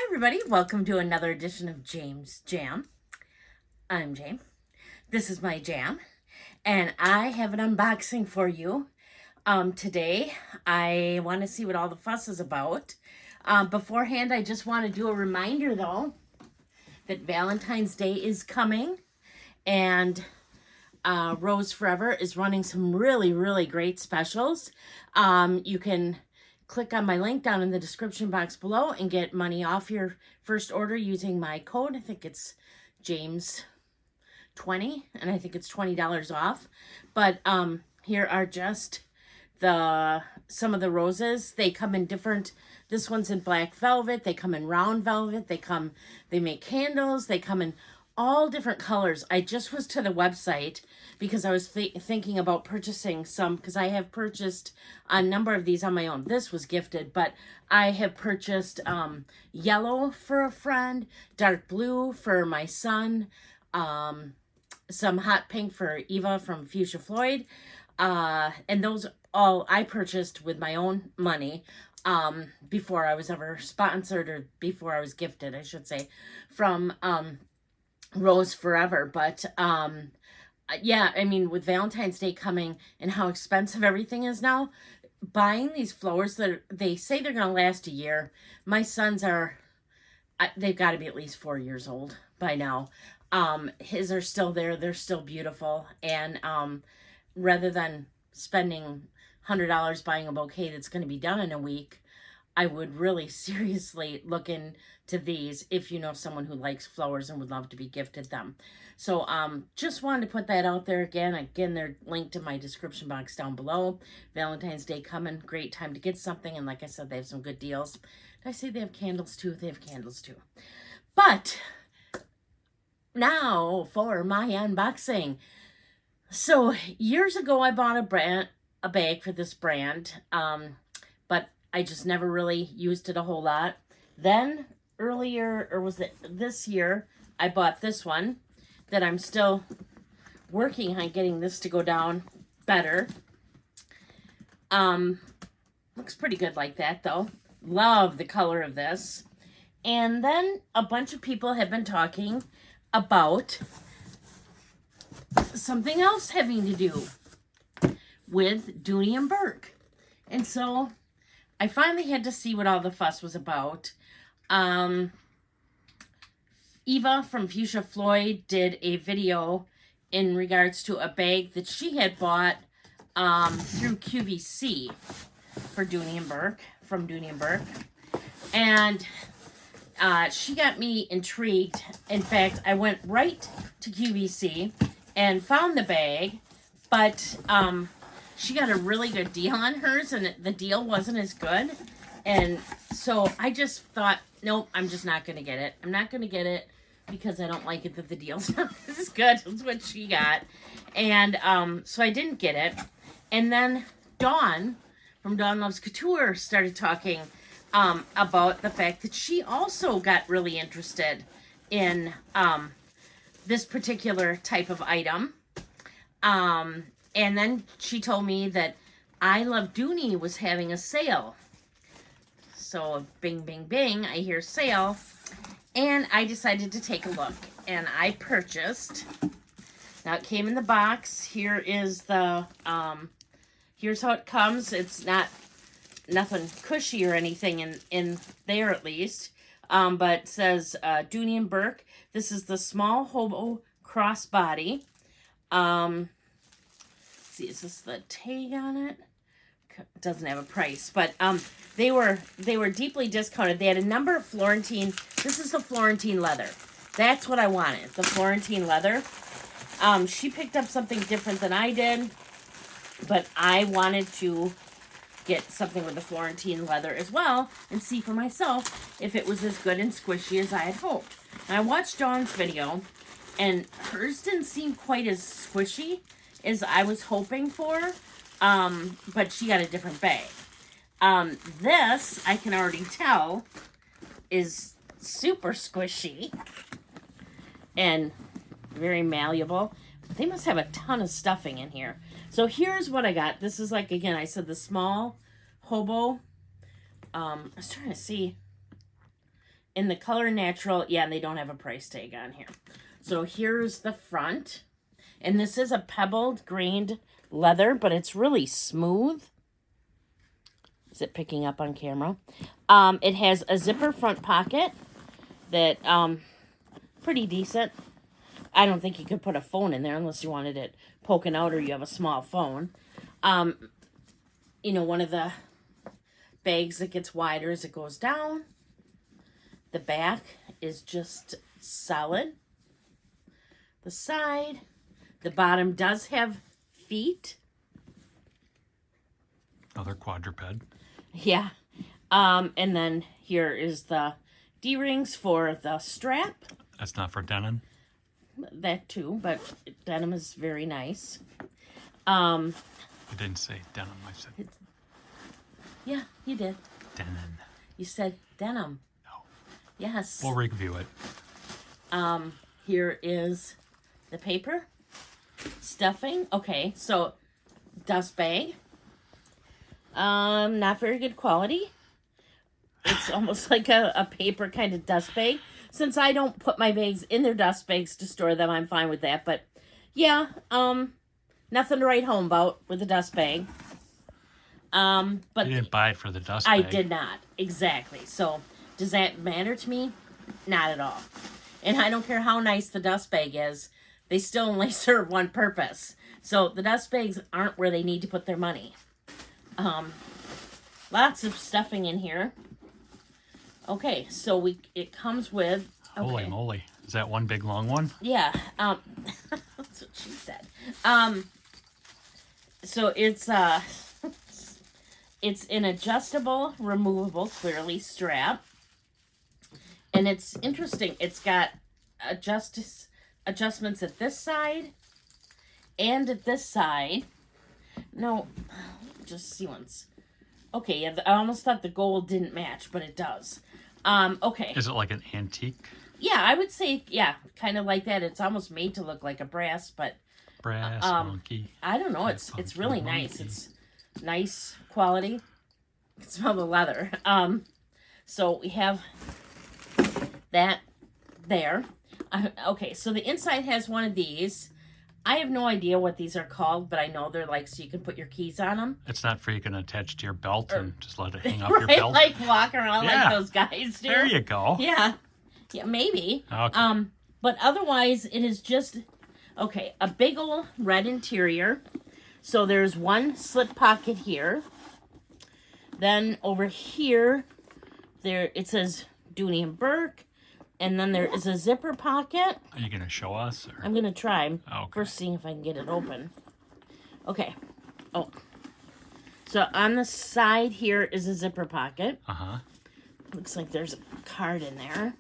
Everybody, welcome to another edition of Jame's Jam. I'm Jame. This is my jam, and I have an unboxing for you. Today, I want to see what all the fuss is about. Beforehand, I just want to do a reminder, though, that Valentine's Day is coming, and RoseForever is running some really, really great specials. You can click on my link down in the description box below and get money off your first order using my code. I think it's James20, and I think it's $20 off. But here are just some of the roses. They come in different. This one's in black velvet. They come in round velvet. They make candles. They come in all different colors. I just was to the website because I was thinking about purchasing some, because I have purchased a number of these on my own. This was gifted, but I have purchased yellow for a friend, dark blue for my son, some hot pink for Eva from Fuchsia Floyd, and those all I purchased with my own money before I was ever sponsored, or before I was gifted, I should say, from RoseForever. But yeah, I mean, with Valentine's Day coming and how expensive everything is now, buying these flowers that they say they're gonna last a year. My sons they've got to be at least 4 years old by now. His are still there. They're still beautiful. And rather than spending $100 buying a bouquet that's going to be done in a week, I would really seriously look into these if you know someone who likes flowers and would love to be gifted them. So just wanted to put that out there again. Again, they're linked in my description box down below. Valentine's Day coming. Great time to get something. And like I said, they have some good deals. Did I say they have candles too? They have candles too. But now for my unboxing. So years ago, I bought a bag for this brand, but I just never really used it a whole lot. Then earlier, or was it this year, I bought this one that I'm still working on getting this to go down better. Looks pretty good like that though. Love the color of this. And then a bunch of people have been talking about something else having to do with Dooney and Bourke. And so I finally had to see what all the fuss was about. Eva from Fuchsia Floyd did a video in regards to a bag that she had bought through QVC for Dooney and Bourke, from Dooney and Bourke. And she got me intrigued. In fact, I went right to QVC and found the bag, but she got a really good deal on hers, and the deal wasn't as good. And so I just thought, nope, I'm just not going to get it. I'm not going to get it because I don't like it that the deal's not as good as what she got. And so I didn't get it. And then Dawn from Dawn Loves Couture started talking about the fact that she also got really interested in this particular type of item. And then she told me that I Love Dooney was having a sale. So bing, bing, bing, I hear sale. And I decided to take a look. And I purchased, now it came in the box. Here is the, here's how it comes. It's nothing cushy or anything in there at least. But it says Dooney and Bourke. This is the small hobo crossbody. See, is this the tag on it? It doesn't have a price, but they were deeply discounted. They had a number of Florentine. This is the Florentine leather. That's what I wanted, the Florentine leather. She picked up something different than I did, but I wanted to get something with the Florentine leather as well and see for myself if it was as good and squishy as I had hoped. And I watched Dawn's video, and hers didn't seem quite as squishy as I was hoping for, but she got a different bag. This, I can already tell, is super squishy and very malleable. They must have a ton of stuffing in here. So here's what I got. This is like, again, I said the small hobo. I was trying to see. In the color natural, yeah, they don't have a price tag on here. So here's the front. And this is a pebbled, grained leather, but it's really smooth. Is it picking up on camera? It has a zipper front pocket that, pretty decent. I don't think you could put a phone in there unless you wanted it poking out or you have a small phone. You know, one of the bags that gets wider as it goes down. The back is just solid. The side, the bottom does have feet. Another quadruped. Yeah. And then here is the D-rings for the strap. That's not for denim. That too, but denim is very nice. You didn't say denim, I said Yeah, you did. denim. You said denim. No. Yes. We'll review it. Here is the paper. Stuffing. Okay, so dust bag. Not very good quality. It's almost like a paper kind of dust bag. Since I don't put my bags in their dust bags to store them, I'm fine with that. But yeah, nothing to write home about with the dust bag. But You didn't buy it for the dust I bag. did not. Exactly. So does that matter to me? Not at all. And I don't care how nice the dust bag is. They still only serve one purpose. So the dust bags aren't where they need to put their money. Lots of stuffing in here. Okay, so it comes with... Okay. Holy moly. Is that one big long one? Yeah, that's what she said. So it's it's an adjustable, removable, clearly strap. And it's interesting. It's got adjustments at this side and at this side. No, just see once. Okay, yeah, I almost thought the gold didn't match, but it does. Okay. Is it like an antique? Yeah, I would say, yeah, kind of like that. It's almost made to look like a brass, but Brass monkey. I don't know. It's really nice. It's nice quality. You can smell the leather. So we have that there. Okay, so the inside has one of these. I have no idea what these are called, but I know they're like so you can put your keys on them. It's not for you can attach to your belt and just let it hang off Right, your belt. like walk around Yeah. like those guys do. There you go. Yeah, maybe. Okay. But otherwise, it is just okay. A big old red interior. So there's one slip pocket here. Then over here, it says Dooney and Bourke. And then there is a zipper pocket. Are you going to show us? Or? I'm going to try. Okay. First seeing if I can get it open. Okay. Oh. So on the side here is a zipper pocket. Uh-huh. Looks like there's a card in there.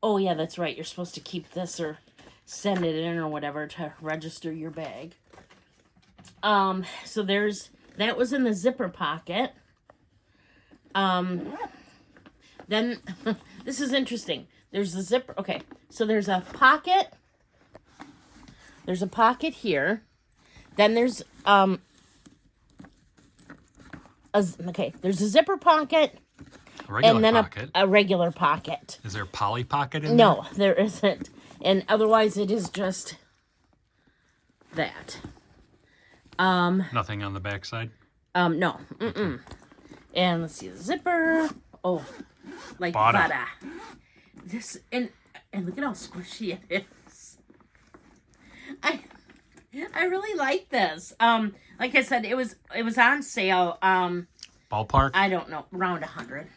Oh, yeah, that's right. You're supposed to keep this or send it in or whatever to register your bag. So that was in the zipper pocket. Then, this is interesting. There's a zipper. Okay, so there's a pocket. There's a pocket here. Then there's, there's a zipper pocket. A regular and then pocket. a regular pocket. Is there a poly pocket in there? No, there isn't. And otherwise it is just that. Nothing on the backside? No. Mm-mm. And let's see the zipper. Oh, like butter. This and look at how squishy it is. I really like this. Like I said, it was on sale. Ballpark? I don't know, around 100.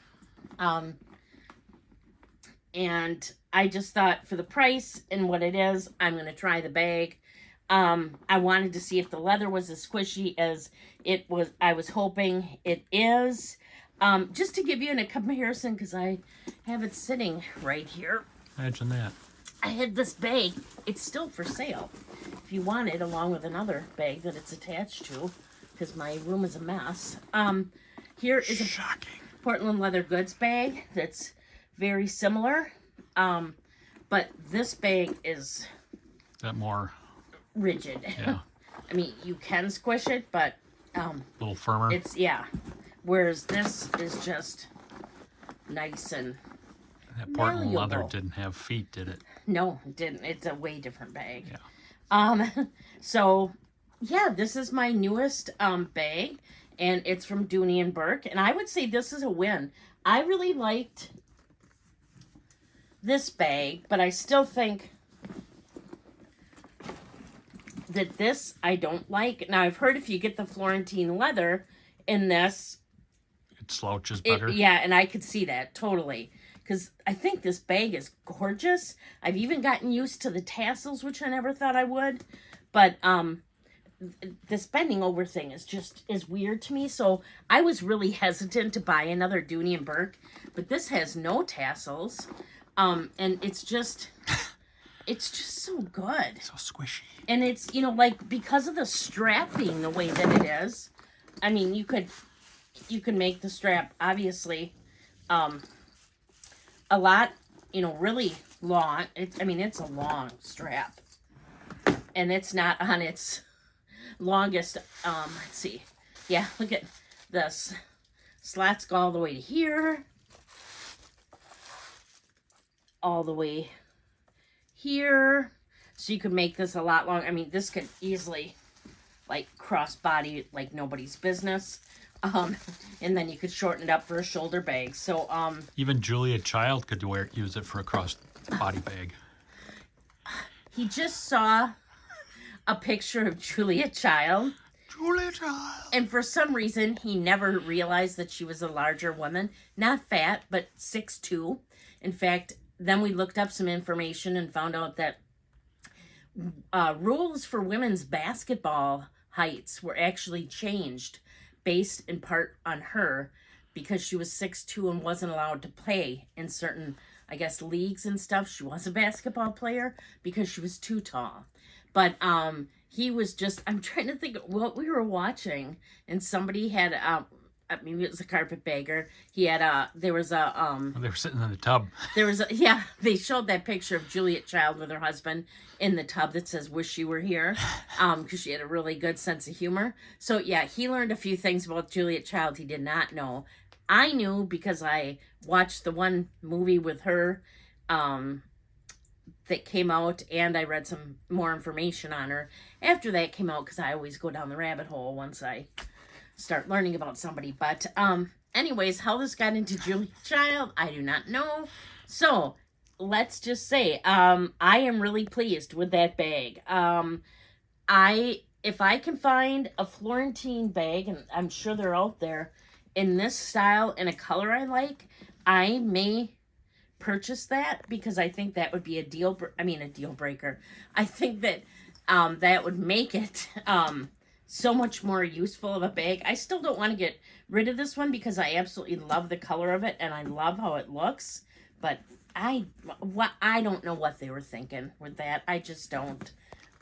And I just thought for the price and what it is, I'm gonna try the bag. I wanted to see if the leather was as squishy as it was. I was hoping it is. Just to give you a comparison, because I have it sitting right here. Imagine that. I had this bag. It's still for sale. If you want it, along with another bag that it's attached to, because my room is a mess. Here is a Shocking. Portland leather goods bag that's very similar. But this bag is Is that more rigid. Yeah. I mean, you can squish it, but A little firmer. it's, yeah. Whereas this is just nice and That Portland leather malleable. didn't have feet, did it? No, it didn't. It's a way different bag. Yeah. So, yeah, this is my newest bag, and it's from Dooney and Bourke, and I would say this is a win. I really liked this bag, but I still think that this I don't like. Now, I've heard if you get the Florentine leather in this, It slouches better. yeah, and I could see that totally. Because I think this bag is gorgeous. I've even gotten used to the tassels, which I never thought I would. But this bending over thing is weird to me. So I was really hesitant to buy another Dooney and Bourke. But this has no tassels. And it's just so good. So squishy. And it's, you know, like, because of the strap being the way that it is, I mean, you could make the strap, obviously, a lot, you know, really long. I mean, it's a long strap. And it's not on its longest, let's see. Yeah, look at this. Slats go all the way to here. All the way here. So you could make this a lot longer. I mean, this could easily, like, cross-body like nobody's business. And then you could shorten it up for a shoulder bag. So, Even Julia Child could use it for a cross-body bag. he just saw a picture of Julia Child. Julia Child. And for some reason, he never realized that she was a larger woman. Not fat, but 6'2". In fact, then we looked up some information and found out that rules for women's basketball heights were actually changed based in part on her because she was 6'2" and wasn't allowed to play in certain, I guess, leagues and stuff. She was a basketball player because she was too tall. But he was just, I'm trying to think of what we were watching, and somebody had maybe it was a carpetbagger. He had there was a They were sitting in the tub. there was they showed that picture of Juliet Child with her husband in the tub that says "Wish she were here," because she had a really good sense of humor. So yeah, he learned a few things about Juliet Child he did not know. I knew because I watched the one movie with her that came out, and I read some more information on her after that came out, because I always go down the rabbit hole once I start learning about somebody. But anyways, how this got into Julia Child, I do not know. So let's just say I am really pleased with that bag. If I can find a Florentine bag, and I'm sure they're out there in this style and a color I like, I may purchase that, because I think that would be a deal breaker. I think that that would make it so much more useful of a bag. I still don't want to get rid of this one because I absolutely love the color of it and I love how it looks. But I don't know what they were thinking with that. I just don't.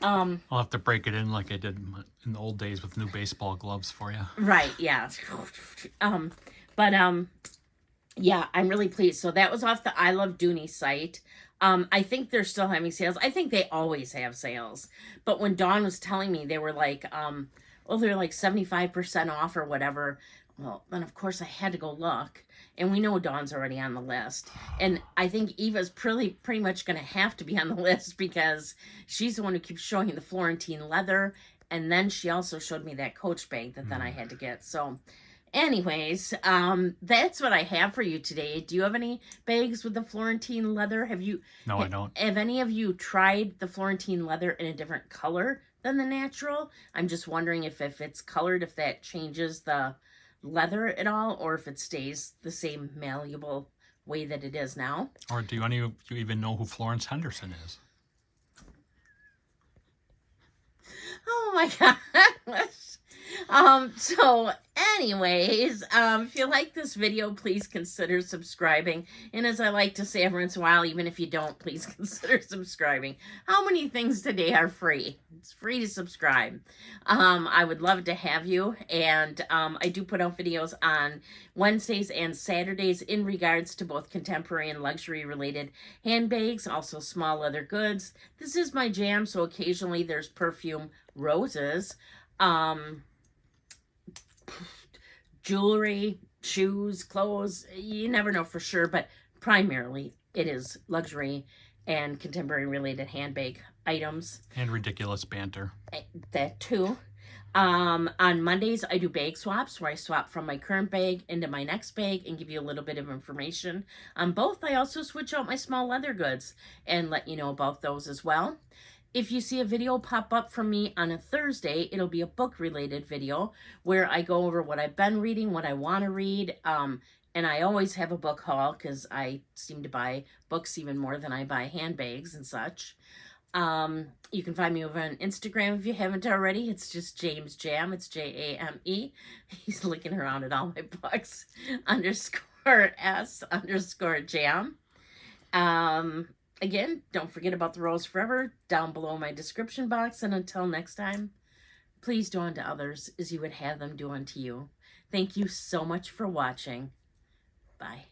I'll have to break it in like I did in the old days with new baseball gloves for you. Right, yeah. Yeah, I'm really pleased. So that was off the I Love Dooney site. I think they're still having sales. I think they always have sales. But when Dawn was telling me, they were like, they're like 75% off or whatever. Well, then of course I had to go look. And we know Dawn's already on the list. And I think Eva's pretty much going to have to be on the list, because she's the one who keeps showing the Florentine leather. And then she also showed me that Coach bag that then I had to get. So anyways, that's what I have for you today. Do you have any bags with the Florentine leather? No, I don't. Have any of you tried the Florentine leather in a different color than the natural? I'm just wondering if it's colored, if that changes the leather at all, or if it stays the same malleable way that it is now. Or do any of you even know who Florence Henderson is? Oh my gosh. So anyways, if you like this video, please consider subscribing. And as I like to say every once in a while, even if you don't, please consider subscribing. How many things today are free? It's free to subscribe. I would love to have you. And I do put out videos on Wednesdays and Saturdays in regards to both contemporary and luxury related handbags, also small leather goods. This is my jam, so occasionally there's perfume, roses, jewelry, shoes, clothes. You never know for sure, but primarily it is luxury and contemporary related handbag items. And ridiculous banter. That too. On Mondays, I do bag swaps where I swap from my current bag into my next bag and give you a little bit of information on both. I also switch out my small leather goods and let you know about those as well. If you see a video pop up from me on a Thursday, it'll be a book-related video where I go over what I've been reading, what I want to read, and I always have a book haul because I seem to buy books even more than I buy handbags and such. You can find me over on Instagram if you haven't already. It's just James Jam. It's Jame. He's looking around at all my books. _S_Jam. Again, don't forget about the Rose Forever down below my description box. And until next time, please do unto others as you would have them do unto you. Thank you so much for watching. Bye.